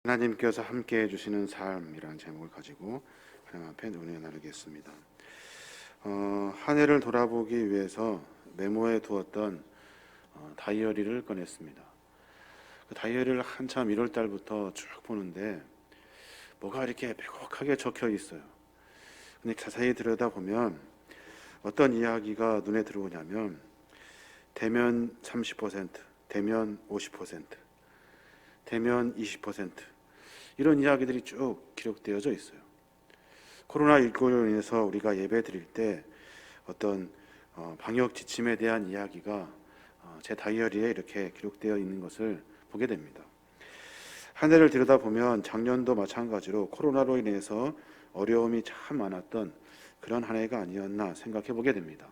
하나님께서 함께해 주시는 삶이라는 제목을 가지고 하나님 앞에 은혜 나누겠습니다. 한 해를 돌아보기 위해서 메모해 두었던 다이어리를 꺼냈습니다. 그 다이어리를 한참 1월 달부터 쭉 보는데 뭐가 이렇게 빼곡하게 적혀 있어요. 근데 자세히 들여다보면 어떤 이야기가 눈에 들어오냐면 대면 30%, 대면 50%, 대면 20%, 이런 이야기들이 쭉 기록되어져 있어요. 코로나19로 인해서 우리가 예배 드릴 때 어떤 방역 지침에 대한 이야기가 제 다이어리에 이렇게 기록되어 있는 것을 보게 됩니다. 한 해를 들여다보면 작년도 마찬가지로 코로나로 인해서 어려움이 참 많았던 그런 한 해가 아니었나 생각해 보게 됩니다.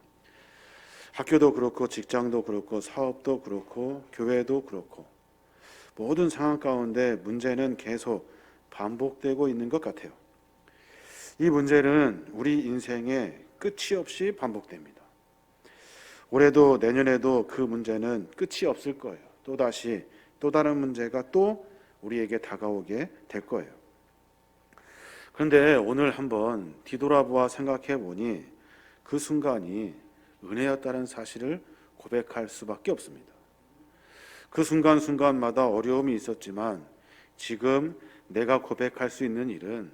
학교도 그렇고 직장도 그렇고 사업도 그렇고 교회도 그렇고 모든 상황 가운데 문제는 계속 반복되고 있는 것 같아요. 이 문제는 우리 인생에 끝이 없이 반복됩니다. 올해도 내년에도 그 문제는 끝이 없을 거예요. 또다시 또 다른 문제가 또 우리에게 다가오게 될 거예요. 그런데 오늘 한번 뒤돌아보아 생각해 보니 그 순간이 은혜였다는 사실을 고백할 수밖에 없습니다. 그 순간순간마다 어려움이 있었지만 지금 내가 고백할 수 있는 일은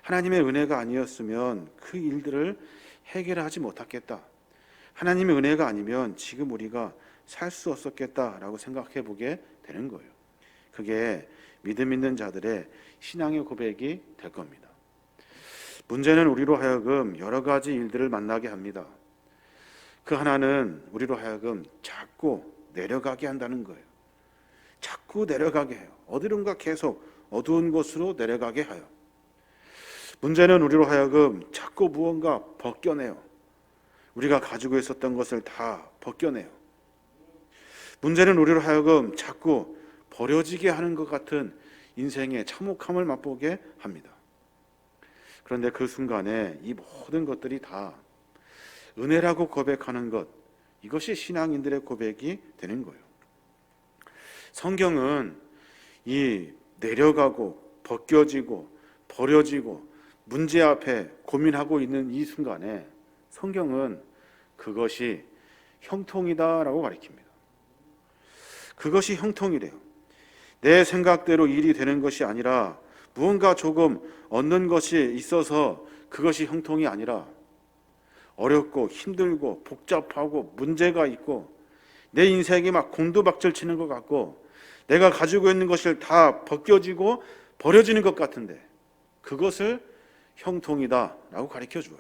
하나님의 은혜가 아니었으면 그 일들을 해결하지 못했겠다. 하나님의 은혜가 아니면 지금 우리가 살 수 없었겠다라고 생각해 보게 되는 거예요. 그게 믿음 있는 자들의 신앙의 고백이 될 겁니다. 문제는 우리로 하여금 여러 가지 일들을 만나게 합니다. 그 하나는 우리로 하여금 자꾸 내려가게 한다는 거예요. 자꾸 내려가게 해요. 어디론가 계속 어두운 곳으로 내려가게 해요. 문제는 우리로 하여금 자꾸 무언가 벗겨내요. 우리가 가지고 있었던 것을 다 벗겨내요. 문제는 우리로 하여금 자꾸 버려지게 하는 것 같은 인생의 참혹함을 맛보게 합니다. 그런데 그 순간에 이 모든 것들이 다 은혜라고 고백하는 것, 이것이 신앙인들의 고백이 되는 거예요. 성경은 이 내려가고 벗겨지고 버려지고 문제 앞에 고민하고 있는 이 순간에 성경은 그것이 형통이다라고 가르칩니다. 그것이 형통이래요. 내 생각대로 일이 되는 것이 아니라 무언가 조금 얻는 것이 있어서 그것이 형통이 아니라 어렵고 힘들고 복잡하고 문제가 있고 내 인생이 막 곤두박질 치는 것 같고 내가 가지고 있는 것을 다 벗겨지고 버려지는 것 같은데 그것을 형통이다라고 가르쳐줘요.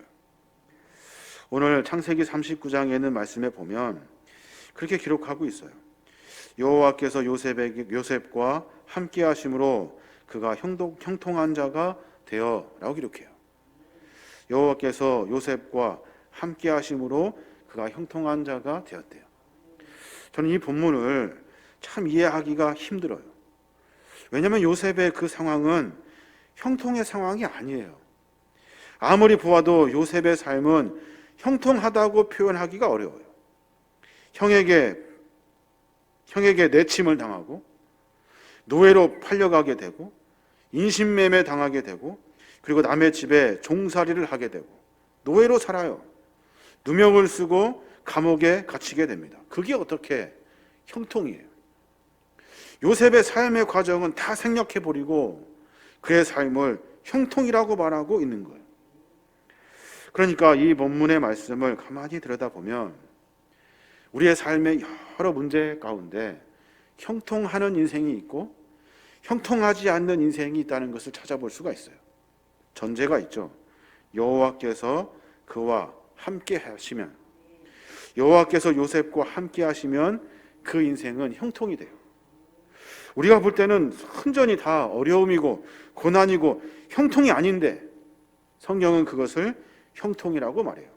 오늘 창세기 39장에 있는 말씀에 보면 그렇게 기록하고 있어요. 여호와께서 요셉과 함께 하심으로 그가 형통한 자가 되어라고 기록해요. 여호와께서 요셉과 함께 하심으로 그가 형통한 자가 되었대요. 저는 이 본문을 참 이해하기가 힘들어요. 왜냐하면 요셉의 그 상황은 형통의 상황이 아니에요. 아무리 보아도 요셉의 삶은 형통하다고 표현하기가 어려워요. 형에게 내침을 당하고 노예로 팔려가게 되고 인신매매 당하게 되고 그리고 남의 집에 종살이를 하게 되고 노예로 살아요. 누명을 쓰고 감옥에 갇히게 됩니다. 그게 어떻게 형통이에요? 요셉의 삶의 과정은 다 생략해버리고 그의 삶을 형통이라고 말하고 있는 거예요. 그러니까 이 본문의 말씀을 가만히 들여다보면 우리의 삶의 여러 문제 가운데 형통하는 인생이 있고 형통하지 않는 인생이 있다는 것을 찾아볼 수가 있어요. 전제가 있죠. 여호와께서 그와 함께 하시면, 여호와께서 요셉과 함께 하시면 그 인생은 형통이 돼요. 우리가 볼 때는 흔전히 다 어려움이고 고난이고 형통이 아닌데 성경은 그것을 형통이라고 말해요.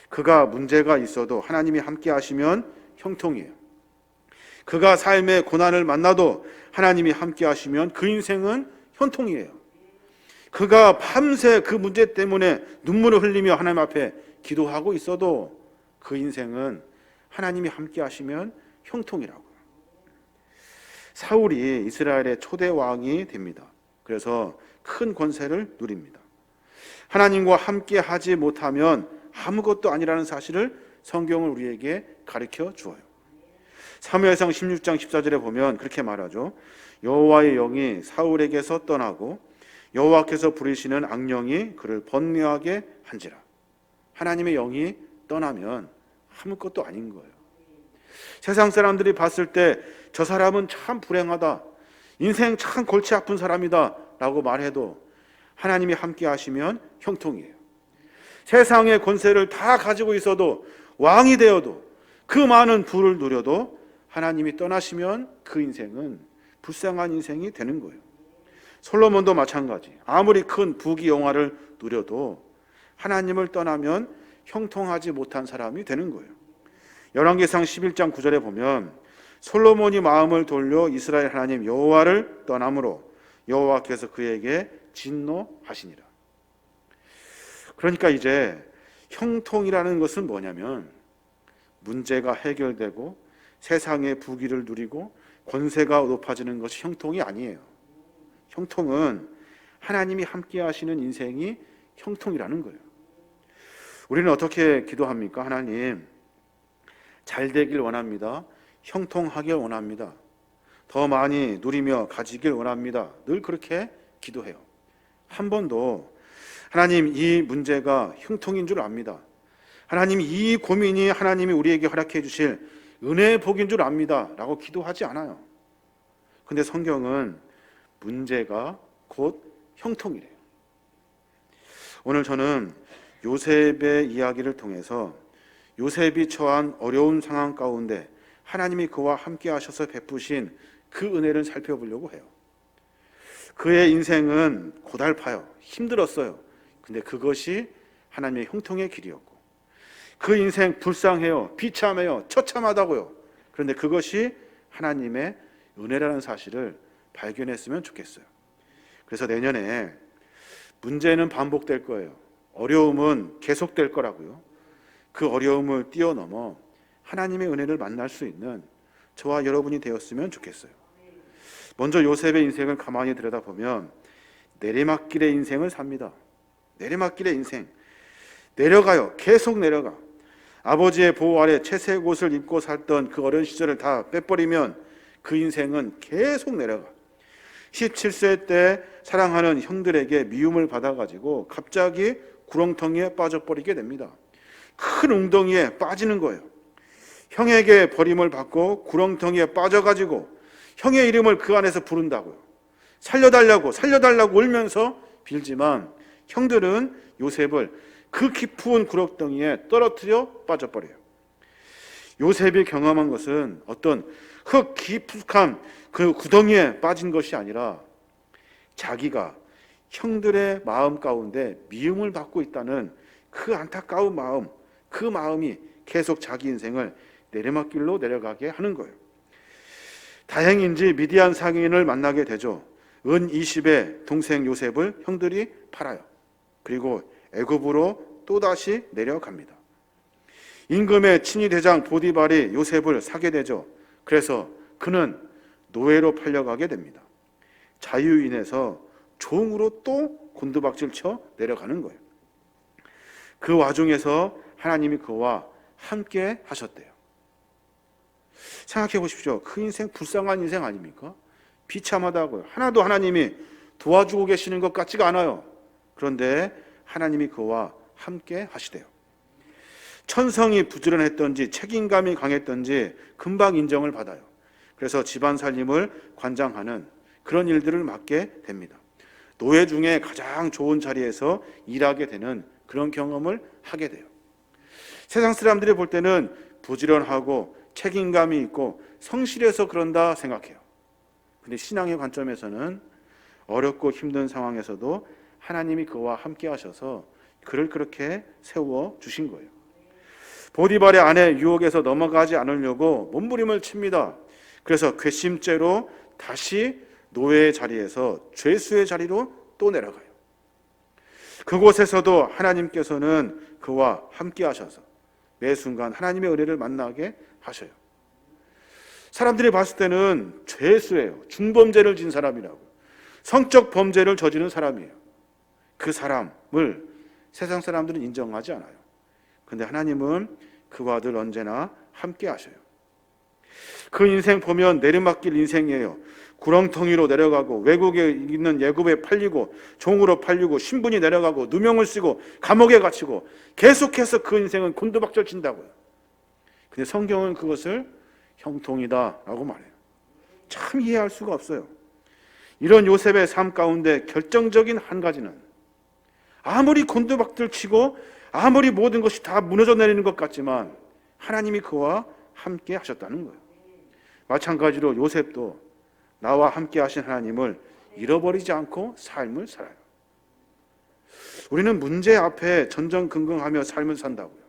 그가 문제가 있어도 하나님이 함께 하시면 형통이에요. 그가 삶의 고난을 만나도 하나님이 함께 하시면 그 인생은 형통이에요. 그가 밤새 그 문제 때문에 눈물을 흘리며 하나님 앞에 기도하고 있어도 그 인생은 하나님이 함께 하시면 형통이라고요. 사울이 이스라엘의 초대 왕이 됩니다. 그래서 큰 권세를 누립니다. 하나님과 함께 하지 못하면 아무것도 아니라는 사실을 성경은 우리에게 가르쳐 주어요. 사무엘상 16장 14절에 보면 그렇게 말하죠. 여호와의 영이 사울에게서 떠나고 여호와께서 부리시는 악령이 그를 번뇌하게 한지라. 하나님의 영이 떠나면 아무것도 아닌 거예요. 세상 사람들이 봤을 때 저 사람은 참 불행하다, 인생 참 골치 아픈 사람이다 라고 말해도 하나님이 함께 하시면 형통이에요. 세상의 권세를 다 가지고 있어도, 왕이 되어도, 그 많은 부를 누려도 하나님이 떠나시면 그 인생은 불쌍한 인생이 되는 거예요. 솔로몬도 마찬가지. 아무리 큰 부귀 영화를 누려도 하나님을 떠나면 형통하지 못한 사람이 되는 거예요. 열왕기상 11장 9절에 보면 솔로몬이 마음을 돌려 이스라엘 하나님 여호와를 떠남으로 여호와께서 그에게 진노하시니라. 그러니까 이제 형통이라는 것은 뭐냐면 문제가 해결되고 세상의 부귀를 누리고 권세가 높아지는 것이 형통이 아니에요. 형통은 하나님이 함께 하시는 인생이 형통이라는 거예요. 우리는 어떻게 기도합니까? 하나님, 잘 되길 원합니다. 형통하길 원합니다. 더 많이 누리며 가지길 원합니다. 늘 그렇게 기도해요. 한 번도 하나님, 이 문제가 형통인 줄 압니다. 하나님, 이 고민이 하나님이 우리에게 허락해 주실 은혜의 복인 줄 압니다 라고 기도하지 않아요. 근데 성경은 문제가 곧 형통이래요. 오늘 저는 요셉의 이야기를 통해서 요셉이 처한 어려운 상황 가운데 하나님이 그와 함께 하셔서 베푸신 그 은혜를 살펴보려고 해요. 그의 인생은 고달파요. 힘들었어요. 근데 그것이 하나님의 형통의 길이었고, 그 인생 불쌍해요. 비참해요. 처참하다고요. 그런데 그것이 하나님의 은혜라는 사실을 발견했으면 좋겠어요. 그래서 내년에 문제는 반복될 거예요. 어려움은 계속될 거라고요. 그 어려움을 뛰어넘어 하나님의 은혜를 만날 수 있는 저와 여러분이 되었으면 좋겠어요. 먼저 요셉의 인생을 가만히 들여다보면 내리막길의 인생을 삽니다. 내리막길의 인생. 내려가요. 계속 내려가. 아버지의 보호 아래 채색 옷을 입고 살던 그 어린 시절을 다 빼버리면 그 인생은 계속 내려가. 17세 때 사랑하는 형들에게 미움을 받아가지고 갑자기 구렁텅이에 빠져버리게 됩니다. 큰 웅덩이에 빠지는 거예요. 형에게 버림을 받고 구렁텅이에 빠져가지고 형의 이름을 그 안에서 부른다고요. 살려달라고 울면서 빌지만 형들은 요셉을 그 깊은 구렁텅이에 떨어뜨려 빠져버려요. 요셉이 경험한 것은 어떤 흙 깊숙한 그 구덩이에 빠진 것이 아니라 자기가 형들의 마음 가운데 미움을 받고 있다는 그 안타까운 마음, 그 마음이 계속 자기 인생을 내리막길로 내려가게 하는 거예요. 다행인지 미디안 상인을 만나게 되죠. 은 20의 동생 요셉을 형들이 팔아요. 그리고 애굽으로 또다시 내려갑니다. 임금의 친위 대장 보디발이 요셉을 사게 되죠. 그래서 그는 노예로 팔려가게 됩니다. 자유인에서 종으로 또 곤두박질 쳐 내려가는 거예요. 그 와중에서 하나님이 그와 함께 하셨대요. 생각해 보십시오. 그 인생 불쌍한 인생 아닙니까? 비참하다고요. 하나도 하나님이 도와주고 계시는 것 같지가 않아요. 그런데 하나님이 그와 함께 하시대요. 천성이 부지런했던지 책임감이 강했던지 금방 인정을 받아요. 그래서 집안 살림을 관장하는 그런 일들을 맡게 됩니다. 노예 중에 가장 좋은 자리에서 일하게 되는 그런 경험을 하게 돼요. 세상 사람들이 볼 때는 부지런하고 책임감이 있고 성실해서 그런다 생각해요. 근데 신앙의 관점에서는 어렵고 힘든 상황에서도 하나님이 그와 함께 하셔서 그를 그렇게 세워 주신 거예요. 보디발의 아내 유혹에서 넘어가지 않으려고 몸부림을 칩니다. 그래서 괘씸죄로 다시 노예의 자리에서 죄수의 자리로 또 내려가요. 그곳에서도 하나님께서는 그와 함께 하셔서 매 순간 하나님의 은혜를 만나게 하셔요. 사람들이 봤을 때는 죄수예요. 중범죄를 진 사람이라고. 성적 범죄를 저지른 사람이에요. 그 사람을 세상 사람들은 인정하지 않아요. 그런데 하나님은 그와 늘 언제나 함께 하셔요. 그 인생 보면 내리막길 인생이에요. 구렁텅이로 내려가고 외국에 있는 예굽에 팔리고 종으로 팔리고 신분이 내려가고 누명을 쓰고 감옥에 갇히고 계속해서 그 인생은 곤두박질 친다고요. 근데 성경은 그것을 형통이다라고 말해요. 참 이해할 수가 없어요. 이런 요셉의 삶 가운데 결정적인 한 가지는 아무리 곤두박질 치고 아무리 모든 것이 다 무너져 내리는 것 같지만 하나님이 그와 함께 하셨다는 거예요. 마찬가지로 요셉도 나와 함께 하신 하나님을 잃어버리지 않고 삶을 살아요. 우리는 문제 앞에 전전긍긍하며 삶을 산다고요.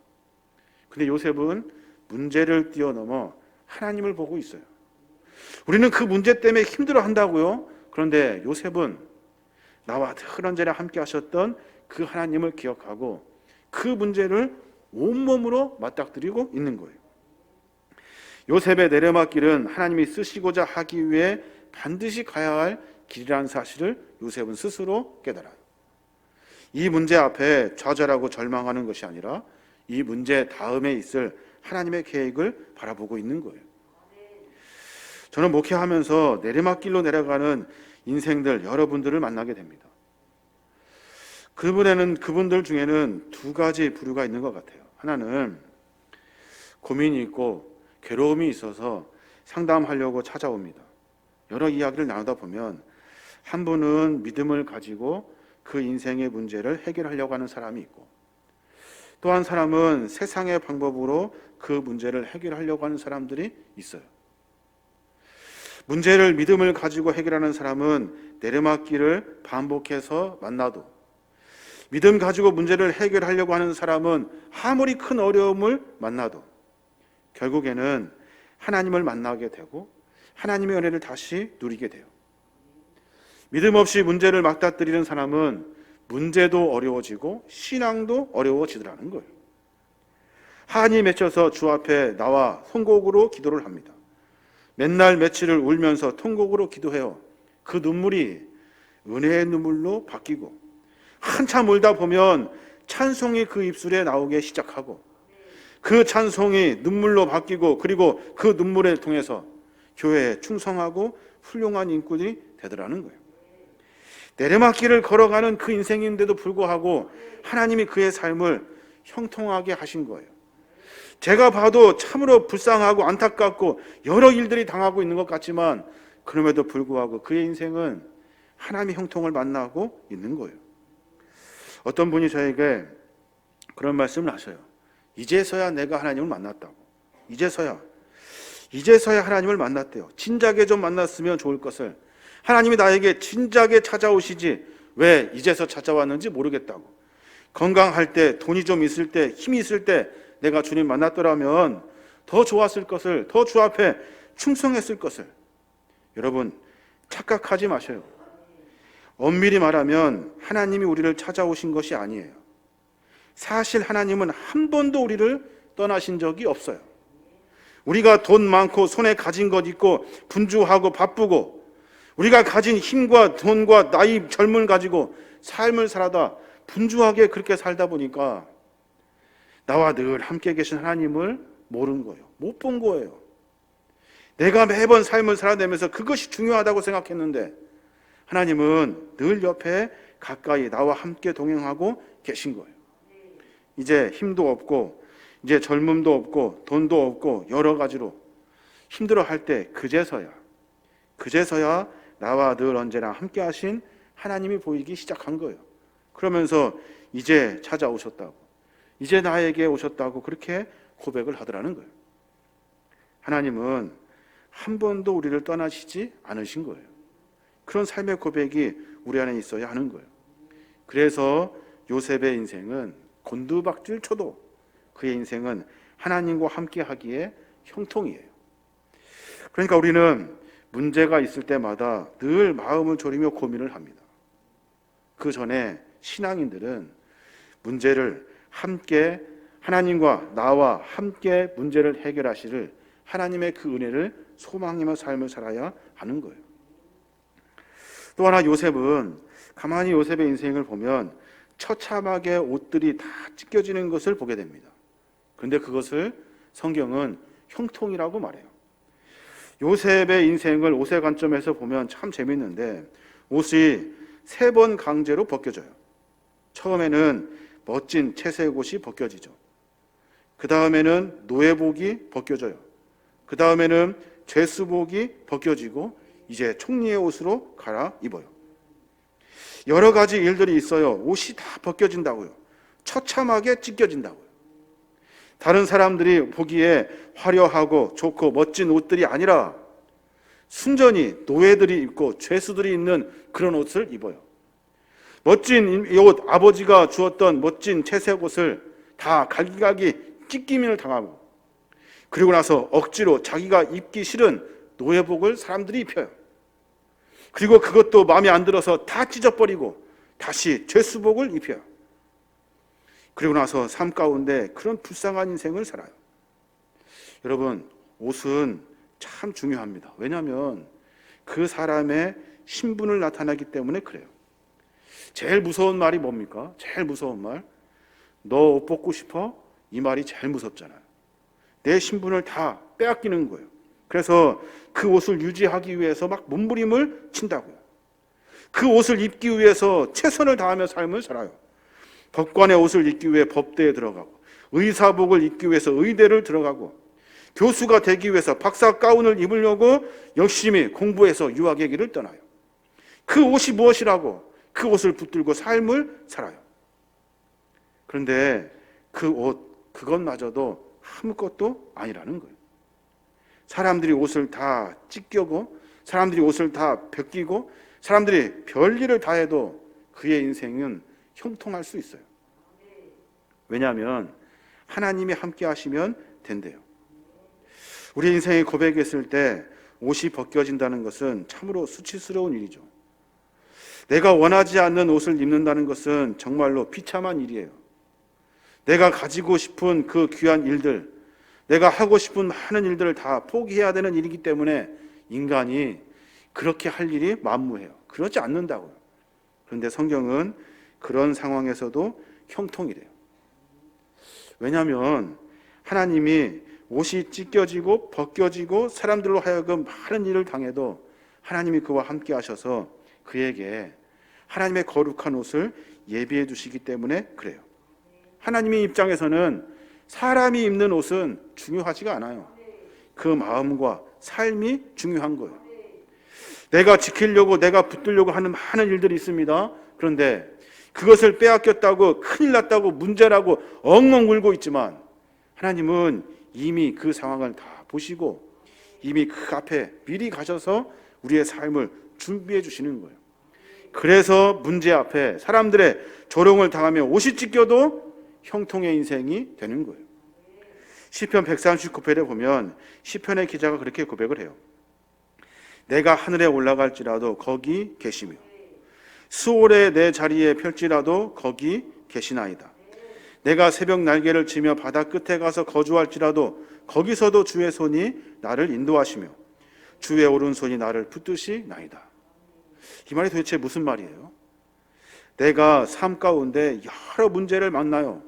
근데 요셉은 문제를 뛰어넘어 하나님을 보고 있어요. 우리는 그 문제 때문에 힘들어한다고요. 그런데 요셉은 나와 늘 언제나 함께 하셨던 그 하나님을 기억하고 그 문제를 온몸으로 맞닥뜨리고 있는 거예요. 요셉의 내려막길은 하나님이 쓰시고자 하기 위해 반드시 가야 할 길이라는 사실을 요셉은 스스로 깨달아요. 이 문제 앞에 좌절하고 절망하는 것이 아니라 이 문제 다음에 있을 하나님의 계획을 바라보고 있는 거예요. 저는 목회하면서 내리막길로 내려가는 인생들 여러분들을 만나게 됩니다. 그분들 중에는 두 가지 부류가 있는 것 같아요. 하나는 고민이 있고 괴로움이 있어서 상담하려고 찾아옵니다. 여러 이야기를 나누다 보면 한 분은 믿음을 가지고 그 인생의 문제를 해결하려고 하는 사람이 있고 또 한 사람은 세상의 방법으로 그 문제를 해결하려고 하는 사람들이 있어요. 문제를 믿음을 가지고 해결하는 사람은 내리막길을 반복해서 만나도 믿음 가지고 문제를 해결하려고 하는 사람은 아무리 큰 어려움을 만나도 결국에는 하나님을 만나게 되고 하나님의 은혜를 다시 누리게 돼요. 믿음 없이 문제를 맞닥뜨리는 사람은 문제도 어려워지고 신앙도 어려워지더라는 거예요. 한이 맺혀서 주 앞에 나와 통곡으로 기도를 합니다. 맨날 며칠을 울면서 통곡으로 기도해요. 그 눈물이 은혜의 눈물로 바뀌고 한참 울다 보면 찬송이 그 입술에 나오기 시작하고 그 찬송이 눈물로 바뀌고 그리고 그 눈물을 통해서 교회에 충성하고 훌륭한 인꾼이 되더라는 거예요. 내리막길을 걸어가는 그 인생인데도 불구하고 하나님이 그의 삶을 형통하게 하신 거예요. 제가 봐도 참으로 불쌍하고 안타깝고 여러 일들이 당하고 있는 것 같지만 그럼에도 불구하고 그의 인생은 하나님의 형통을 만나고 있는 거예요. 어떤 분이 저에게 그런 말씀을 하셔요. 이제서야 내가 하나님을 만났다고. 이제서야 하나님을 만났대요. 진작에 좀 만났으면 좋을 것을 하나님이 나에게 진작에 찾아오시지 왜 이제서 찾아왔는지 모르겠다고. 건강할 때, 돈이 좀 있을 때, 힘이 있을 때 내가 주님 만났더라면 더 좋았을 것을, 더 주 앞에 충성했을 것을. 여러분 착각하지 마셔요. 엄밀히 말하면 하나님이 우리를 찾아오신 것이 아니에요. 사실 하나님은 한 번도 우리를 떠나신 적이 없어요. 우리가 돈 많고 손에 가진 것 있고 분주하고 바쁘고 우리가 가진 힘과 돈과 나이 젊음을 가지고 삶을 살아다 분주하게 그렇게 살다 보니까 나와 늘 함께 계신 하나님을 모르는 거예요. 못 본 거예요. 내가 매번 삶을 살아내면서 그것이 중요하다고 생각했는데 하나님은 늘 옆에 가까이 나와 함께 동행하고 계신 거예요. 이제 힘도 없고 이제 젊음도 없고 돈도 없고 여러 가지로 힘들어할 때 그제서야 나와 늘 언제나 함께 하신 하나님이 보이기 시작한 거예요. 그러면서 이제 찾아오셨다고, 이제 나에게 오셨다고 그렇게 고백을 하더라는 거예요. 하나님은 한 번도 우리를 떠나시지 않으신 거예요. 그런 삶의 고백이 우리 안에 있어야 하는 거예요. 그래서 요셉의 인생은 곤두박질 쳐도 그의 인생은 하나님과 함께 하기에 형통이에요. 그러니까 우리는 문제가 있을 때마다 늘 마음을 졸이며 고민을 합니다. 그 전에 신앙인들은 문제를 함께 하나님과 나와 함께 문제를 해결하시를 하나님의 그 은혜를 소망하며 삶을 살아야 하는 거예요. 또 하나 요셉은 가만히 요셉의 인생을 보면 처참하게 옷들이 다 찢겨지는 것을 보게 됩니다. 그런데 그것을 성경은 형통이라고 말해요. 요셉의 인생을 옷의 관점에서 보면 참 재밌는데 옷이 3번 강제로 벗겨져요. 처음에는 멋진 채색 옷이 벗겨지죠. 그 다음에는 노예복이 벗겨져요. 그 다음에는 죄수복이 벗겨지고 이제 총리의 옷으로 갈아입어요. 여러 가지 일들이 있어요. 옷이 다 벗겨진다고요. 처참하게 찢겨진다고요. 다른 사람들이 보기에 화려하고 좋고 멋진 옷들이 아니라 순전히 노예들이 입고 죄수들이 입는 그런 옷을 입어요. 멋진 이 옷, 아버지가 주었던 멋진 채색 옷을 다 갈기갈기 찢김을 당하고, 그리고 나서 억지로 자기가 입기 싫은 노예복을 사람들이 입혀요. 그리고 그것도 마음에 안 들어서 다 찢어버리고 다시 죄수복을 입혀요. 그리고 나서 삶 가운데 그런 불쌍한 인생을 살아요. 여러분, 옷은 참 중요합니다. 왜냐하면 그 사람의 신분을 나타내기 때문에 그래요. 제일 무서운 말이 뭡니까? 제일 무서운 말, 너 옷 벗고 싶어? 이 말이 제일 무섭잖아요. 내 신분을 다 빼앗기는 거예요. 그래서 그 옷을 유지하기 위해서 막 몸부림을 친다고요. 그 옷을 입기 위해서 최선을 다하며 삶을 살아요. 법관의 옷을 입기 위해 법대에 들어가고, 의사복을 입기 위해서 의대를 들어가고, 교수가 되기 위해서 박사 가운을 입으려고 열심히 공부해서 유학의 길을 떠나요. 그 옷이 무엇이라고 그 옷을 붙들고 삶을 살아요. 그런데 그 옷, 그것마저도 아무것도 아니라는 거예요. 사람들이 옷을 다 찢겨고, 사람들이 옷을 다 벗기고, 사람들이 별일을 다 해도 그의 인생은 형통할 수 있어요. 왜냐하면 하나님이 함께 하시면 된대요. 우리 인생에 고백했을 때 옷이 벗겨진다는 것은 참으로 수치스러운 일이죠. 내가 원하지 않는 옷을 입는다는 것은 정말로 비참한 일이에요. 내가 가지고 싶은 그 귀한 일들, 내가 하고 싶은 많은 일들을 다 포기해야 되는 일이기 때문에 인간이 그렇게 할 일이 만무해요. 그러지 않는다고요. 그런데 성경은 그런 상황에서도 형통이래요. 왜냐하면 하나님이 옷이 찢겨지고 벗겨지고 사람들로 하여금 많은 일을 당해도 하나님이 그와 함께 하셔서 그에게 하나님의 거룩한 옷을 예비해 두시기 때문에 그래요. 하나님의 입장에서는 사람이 입는 옷은 중요하지가 않아요. 그 마음과 삶이 중요한 거예요. 내가 지키려고, 내가 붙들려고 하는 많은 일들이 있습니다. 그런데 그것을 빼앗겼다고, 큰일 났다고, 문제라고 엉엉 울고 있지만 하나님은 이미 그 상황을 다 보시고 이미 그 앞에 미리 가셔서 우리의 삶을 준비해 주시는 거예요. 그래서 문제 앞에 사람들의 조롱을 당하며 옷이 찢겨도 형통의 인생이 되는 거예요. 시편 139편에 보면 시편의 기자가 그렇게 고백을 해요. 내가 하늘에 올라갈지라도 거기 계시며 수월에 내 자리에 펼지라도 거기 계시나이다. 내가 새벽 날개를 치며 바다 끝에 가서 거주할지라도 거기서도 주의 손이 나를 인도하시며 주의 오른손이 나를 붙드시나이다. 이 말이 도대체 무슨 말이에요? 내가 삶 가운데 여러 문제를 만나요.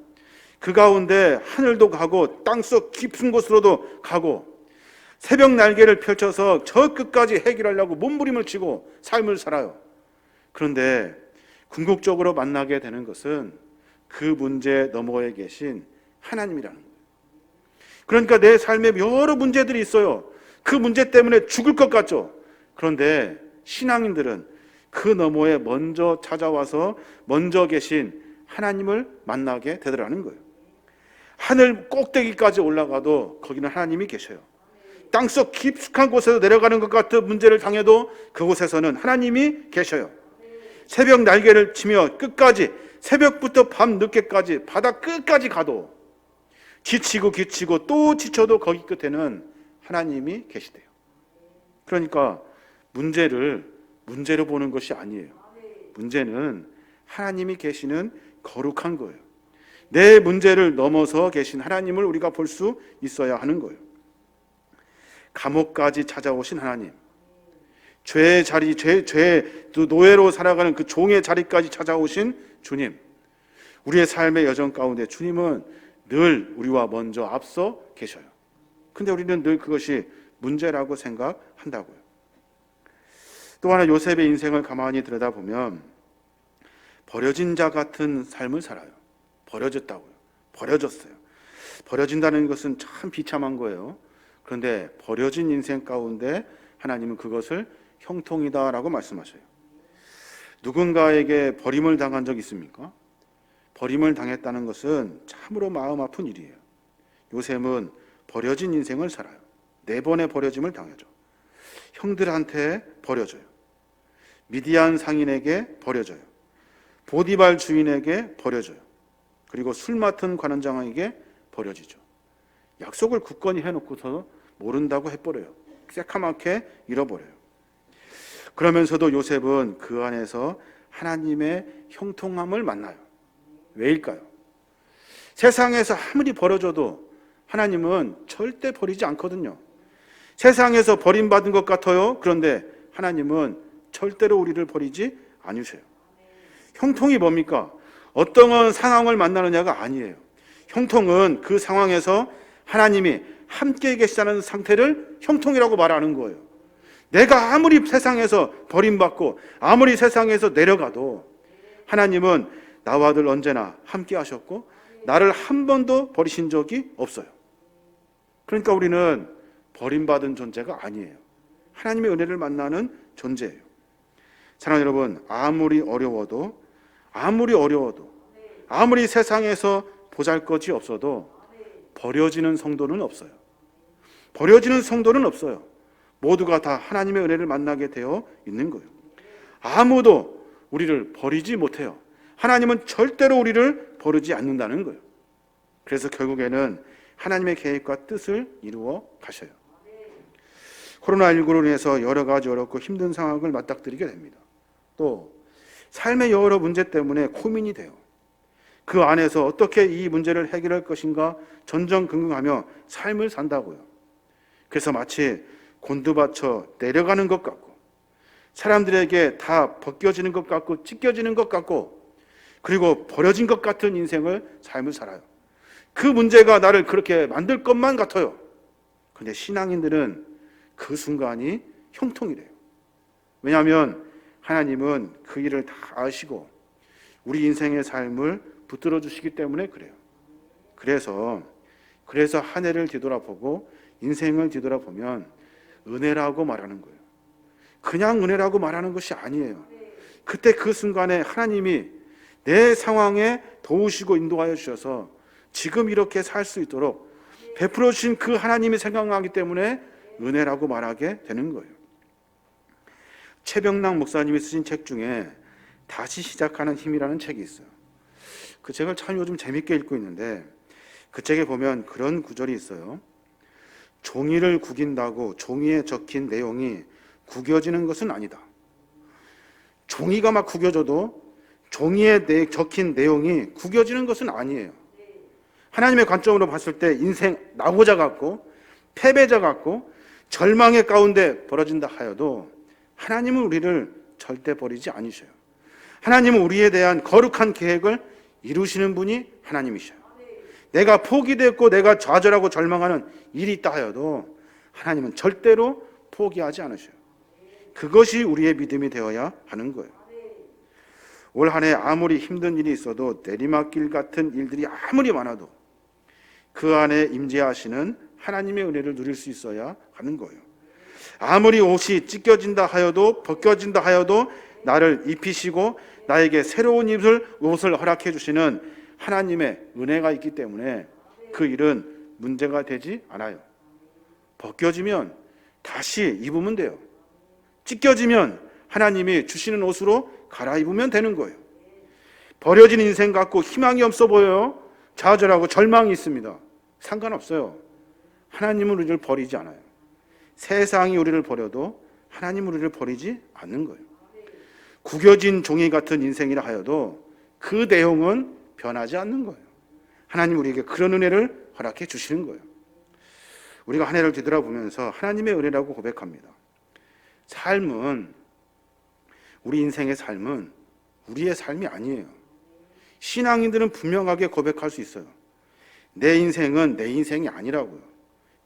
그 가운데 하늘도 가고 땅속 깊은 곳으로도 가고 새벽 날개를 펼쳐서 저 끝까지 해결하려고 몸부림을 치고 삶을 살아요. 그런데 궁극적으로 만나게 되는 것은 그 문제 너머에 계신 하나님이라는 거예요. 그러니까 내 삶에 여러 문제들이 있어요. 그 문제 때문에 죽을 것 같죠. 그런데 신앙인들은 그 너머에 먼저 찾아와서 먼저 계신 하나님을 만나게 되더라는 거예요. 하늘 꼭대기까지 올라가도 거기는 하나님이 계셔요. 땅속 깊숙한 곳에서 내려가는 것 같은 문제를 당해도 그곳에서는 하나님이 계셔요. 새벽 날개를 치며 끝까지, 새벽부터 밤 늦게까지 바다 끝까지 가도 지치고 또 지쳐도 거기 끝에는 하나님이 계시대요. 그러니까 문제를 문제로 보는 것이 아니에요. 문제는 하나님이 계시는 거룩한 거예요. 내 문제를 넘어서 계신 하나님을 우리가 볼 수 있어야 하는 거예요. 감옥까지 찾아오신 하나님, 죄의 자리, 노예로 살아가는 그 종의 자리까지 찾아오신 주님, 우리의 삶의 여정 가운데 주님은 늘 우리와 먼저 앞서 계셔요. 근데 우리는 늘 그것이 문제라고 생각한다고요. 또 하나 요셉의 인생을 가만히 들여다보면 버려진 자 같은 삶을 살아요. 버려졌다고요. 버려졌어요. 버려진다는 것은 참 비참한 거예요. 그런데 버려진 인생 가운데 하나님은 그것을 형통이다라고 말씀하셔요. 누군가에게 버림을 당한 적 있습니까? 버림을 당했다는 것은 참으로 마음 아픈 일이에요. 요셉은 버려진 인생을 살아요. 4번의 버려짐을 당하죠. 형들한테 버려져요. 미디안 상인에게 버려져요. 보디발 주인에게 버려져요. 그리고 술 맡은 관원장에게 버려지죠. 약속을 굳건히 해놓고서 모른다고 해버려요. 새카맣게 잃어버려요. 그러면서도 요셉은 그 안에서 하나님의 형통함을 만나요. 왜일까요? 세상에서 아무리 버려져도 하나님은 절대 버리지 않거든요. 세상에서 버림받은 것 같아요. 그런데 하나님은 절대로 우리를 버리지 않으셔요. 형통이 뭡니까? 어떤 상황을 만나느냐가 아니에요. 형통은 그 상황에서 하나님이 함께 계시다는 상태를 형통이라고 말하는 거예요. 내가 아무리 세상에서 버림받고 아무리 세상에서 내려가도 하나님은 나와 늘 언제나 함께 하셨고 나를 한 번도 버리신 적이 없어요. 그러니까 우리는 버림받은 존재가 아니에요. 하나님의 은혜를 만나는 존재예요. 사랑하는 여러분, 아무리 어려워도 아무리 세상에서 보잘것이 없어도 버려지는 성도는 없어요. 버려지는 성도는 없어요. 모두가 다 하나님의 은혜를 만나게 되어 있는 거예요. 아무도 우리를 버리지 못해요. 하나님은 절대로 우리를 버리지 않는다는 거예요. 그래서 결국에는 하나님의 계획과 뜻을 이루어 가셔요. 코로나19로 인해서 여러 가지 어렵고 힘든 상황을 맞닥뜨리게 됩니다. 또 삶의 여러 문제 때문에 고민이 돼요. 그 안에서 어떻게 이 문제를 해결할 것인가 전전긍긍하며 삶을 산다고요. 그래서 마치 곤두받쳐 내려가는 것 같고 사람들에게 다 벗겨지는 것 같고 찢겨지는 것 같고 그리고 버려진 것 같은 삶을 살아요. 그 문제가 나를 그렇게 만들 것만 같아요. 그런데 신앙인들은 그 순간이 형통이 돼요. 왜냐하면 하나님은 그 일을 다 아시고 우리 인생의 삶을 붙들어 주시기 때문에 그래요. 그래서 한 해를 뒤돌아보고 인생을 뒤돌아보면 은혜라고 말하는 거예요. 그냥 은혜라고 말하는 것이 아니에요. 그때 그 순간에 하나님이 내 상황에 도우시고 인도하여 주셔서 지금 이렇게 살 수 있도록 베풀어 주신 그 하나님이 생각나기 때문에 은혜라고 말하게 되는 거예요. 최병락 목사님이 쓰신 책 중에 다시 시작하는 힘이라는 책이 있어요. 그 책을 참 요즘 재밌게 읽고 있는데 그 책에 보면 그런 구절이 있어요. 종이를 구긴다고 종이에 적힌 내용이 구겨지는 것은 아니다. 종이가 막 구겨져도 종이에 적힌 내용이 구겨지는 것은 아니에요. 하나님의 관점으로 봤을 때 인생 낙오자 같고 패배자 같고 절망의 가운데 벌어진다 하여도 하나님은 우리를 절대 버리지 않으셔요. 하나님은 우리에 대한 거룩한 계획을 이루시는 분이 하나님이셔요. 내가 포기됐고 내가 좌절하고 절망하는 일이 있다 하여도 하나님은 절대로 포기하지 않으셔요. 그것이 우리의 믿음이 되어야 하는 거예요. 올 한 해 아무리 힘든 일이 있어도 내리막길 같은 일들이 아무리 많아도 그 안에 임재하시는 하나님의 은혜를 누릴 수 있어야 하는 거예요. 아무리 옷이 찢겨진다 하여도 벗겨진다 하여도 나를 입히시고 나에게 새로운 옷을 허락해 주시는 하나님의 은혜가 있기 때문에 그 일은 문제가 되지 않아요. 벗겨지면 다시 입으면 돼요. 찢겨지면 하나님이 주시는 옷으로 갈아입으면 되는 거예요. 버려진 인생 같고 희망이 없어 보여요. 좌절하고 절망이 있습니다. 상관없어요. 하나님은 우리를 버리지 않아요. 세상이 우리를 버려도 하나님은 우리를 버리지 않는 거예요. 구겨진 종이 같은 인생이라 하여도 그 내용은 변하지 않는 거예요. 하나님 우리에게 그런 은혜를 허락해 주시는 거예요. 우리가 한 해를 뒤돌아보면서 하나님의 은혜라고 고백합니다. 삶은, 우리 인생의 삶은 우리의 삶이 아니에요. 신앙인들은 분명하게 고백할 수 있어요. 내 인생은 내 인생이 아니라고요.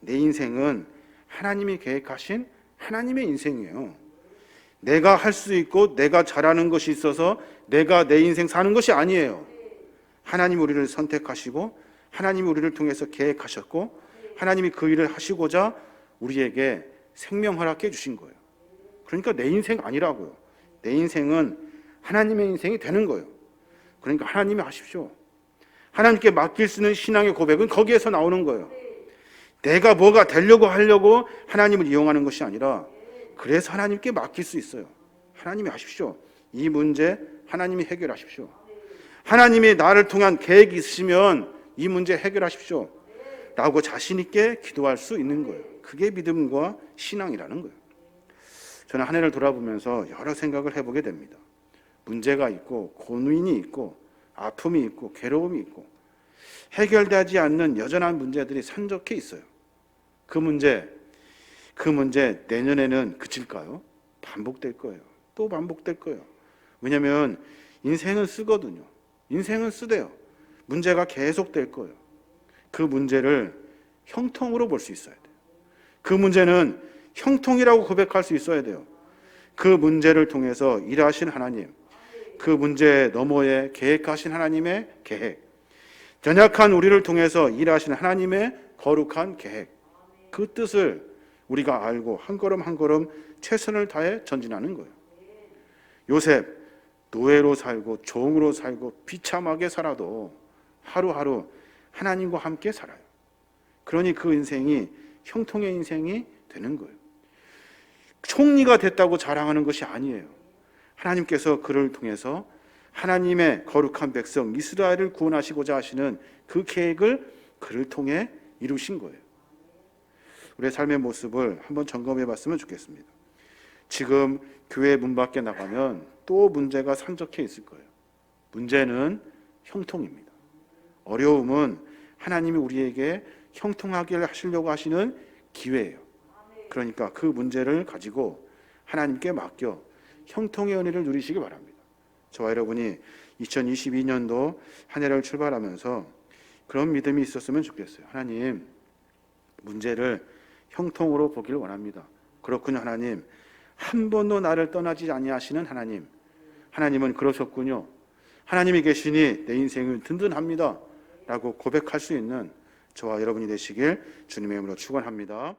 내 인생은 하나님이 계획하신 하나님의 인생이에요. 내가 할 수 있고 내가 잘하는 것이 있어서 내가 내 인생 사는 것이 아니에요. 하나님이 우리를 선택하시고 하나님이 우리를 통해서 계획하셨고 하나님이 그 일을 하시고자 우리에게 생명 허락해 주신 거예요. 그러니까 내 인생 아니라고요. 내 인생은 하나님의 인생이 되는 거예요. 그러니까 하나님이 하십시오. 하나님께 맡길 수 있는 신앙의 고백은 거기에서 나오는 거예요. 내가 뭐가 되려고 하려고 하나님을 이용하는 것이 아니라 그래서 하나님께 맡길 수 있어요. 하나님이 하십시오. 이 문제 하나님이 해결하십시오. 하나님이 나를 통한 계획이 있으시면 이 문제 해결하십시오 라고 자신 있게 기도할 수 있는 거예요. 그게 믿음과 신앙이라는 거예요. 저는 한 해를 돌아보면서 여러 생각을 해보게 됩니다. 문제가 있고 고민이 있고 아픔이 있고 괴로움이 있고 해결되지 않는 여전한 문제들이 산적해 있어요. 그 문제 내년에는 그칠까요? 반복될 거예요. 또 반복될 거예요. 왜냐하면 인생은 쓰거든요. 인생은 쓰대요. 문제가 계속될 거예요. 그 문제를 형통으로 볼 수 있어야 돼요. 그 문제는 형통이라고 고백할 수 있어야 돼요. 그 문제를 통해서 일하신 하나님, 그 문제 너머에 계획하신 하나님의 계획, 연약한 우리를 통해서 일하신 하나님의 거룩한 계획, 그 뜻을 우리가 알고 한 걸음 한 걸음 최선을 다해 전진하는 거예요. 요셉 노예로 살고 종으로 살고 비참하게 살아도 하루하루 하나님과 함께 살아요. 그러니 그 인생이 형통의 인생이 되는 거예요. 총리가 됐다고 자랑하는 것이 아니에요. 하나님께서 그를 통해서 하나님의 거룩한 백성 이스라엘을 구원하시고자 하시는 그 계획을 그를 통해 이루신 거예요. 우리의 삶의 모습을 한번 점검해 봤으면 좋겠습니다. 지금 교회 문 밖에 나가면 또 문제가 산적해 있을 거예요. 문제는 형통입니다. 어려움은 하나님이 우리에게 형통하게 하시려고 하시는 기회예요. 그러니까 그 문제를 가지고 하나님께 맡겨 형통의 은혜를 누리시기 바랍니다. 저와 여러분이 2022년도 한 해를 출발하면서 그런 믿음이 있었으면 좋겠어요. 하나님, 문제를 형통으로 보길 원합니다. 그렇군요. 하나님, 한 번도 나를 떠나지 아니하시는 하나님, 하나님은 그러셨군요. 하나님이 계시니 내 인생은 든든합니다 라고 고백할 수 있는 저와 여러분이 되시길 주님의 이름으로 축원합니다.